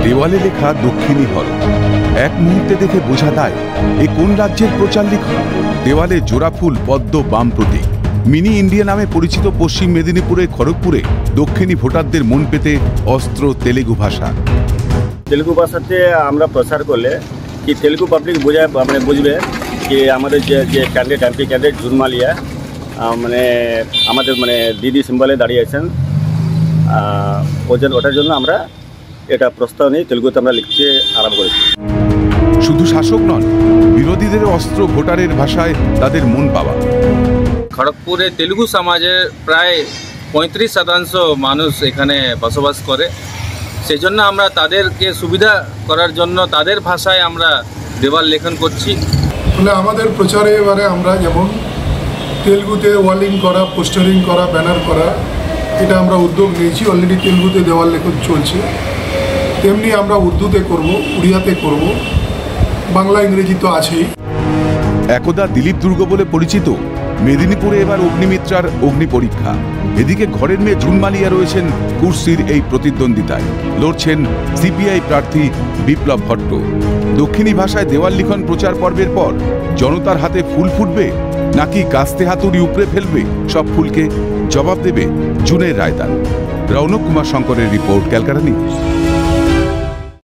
দেওয়ালে লেখা দক্ষিণী হর। এক মুহূর্তে দেখে বোঝা যায় এ কোন রাজ্যের প্রচার লিখন। দেওয়ালে জোড়াফুল পদ্ম বাম প্রতীক। মিনি ইন্ডিয়া নামে পরিচিত পশ্চিম মেদিনীপুরের খড়গপুরে দক্ষিণী ভোটারদের মন পেতে অস্ত্র তেলেগু ভাষা। তেলুগু ভাষাতে আমরা প্রচার করলে কি তেলুগু পাবলিক বোঝায় মানে বুঝবে কি আমাদের যে candidate MP candidate June Maliah মানে আমাদের মানে দিদি সিম্বলে দাঁড়িয়েছেন, ওটার জন্য আমরা এটা প্রস্তাব নিয়ে তেলুগুতে আমরা লিখতে আরম্ভ করেছি। শুধু শাসক নন, বিরোধীদের অস্ত্র ভোটারের ভাষায় তাদের মন পাওয়া। খড়গপুরে তেলুগু সমাজের প্রায় 35% মানুষ এখানে বসবাস করে। সেই জন্য আমরা তাদেরকে সুবিধা করার জন্য তাদের ভাষায় আমরা দেওয়াল লেখন করছি। ফলে আমাদের প্রচারে এবারে আমরা যেমন তেলুগুতে ওয়ালিং করা, পোস্টারিং করা, ব্যানার করা, এটা আমরা উদ্যোগ নিয়েছি। অলরেডি তেলুগুতে দেওয়াল লেখন চলছে, তেমনি আমরা উর্দুতে করব, উড়িয়াতে করব, বাংলা ইংরেজি তো আছেই। একদা দিলীপ দুর্গ বলে পরিচিত মেদিনীপুরে এবার অগ্নিমিত্রার অগ্নি পরীক্ষা। এদিকে ঘরের মেয়ে জুন মালিয়া রয়েছেন কুর্সির এই প্রতিদ্বন্দ্বিতায়, লড়ছেন সিপিআই প্রার্থী বিপ্লব ভট্ট। দক্ষিণী ভাষায় দেওয়াল লিখন প্রচার পর্বের পর জনতার হাতে ফুল ফুটবে নাকি কাস্তে হাতুড়ি উপড়ে ফেলবে সব ফুলকে? জবাব দেবে জুনের রায়দান। রৌনক কুমার শঙ্করের রিপোর্ট, ক্যালকাটা নিউজ।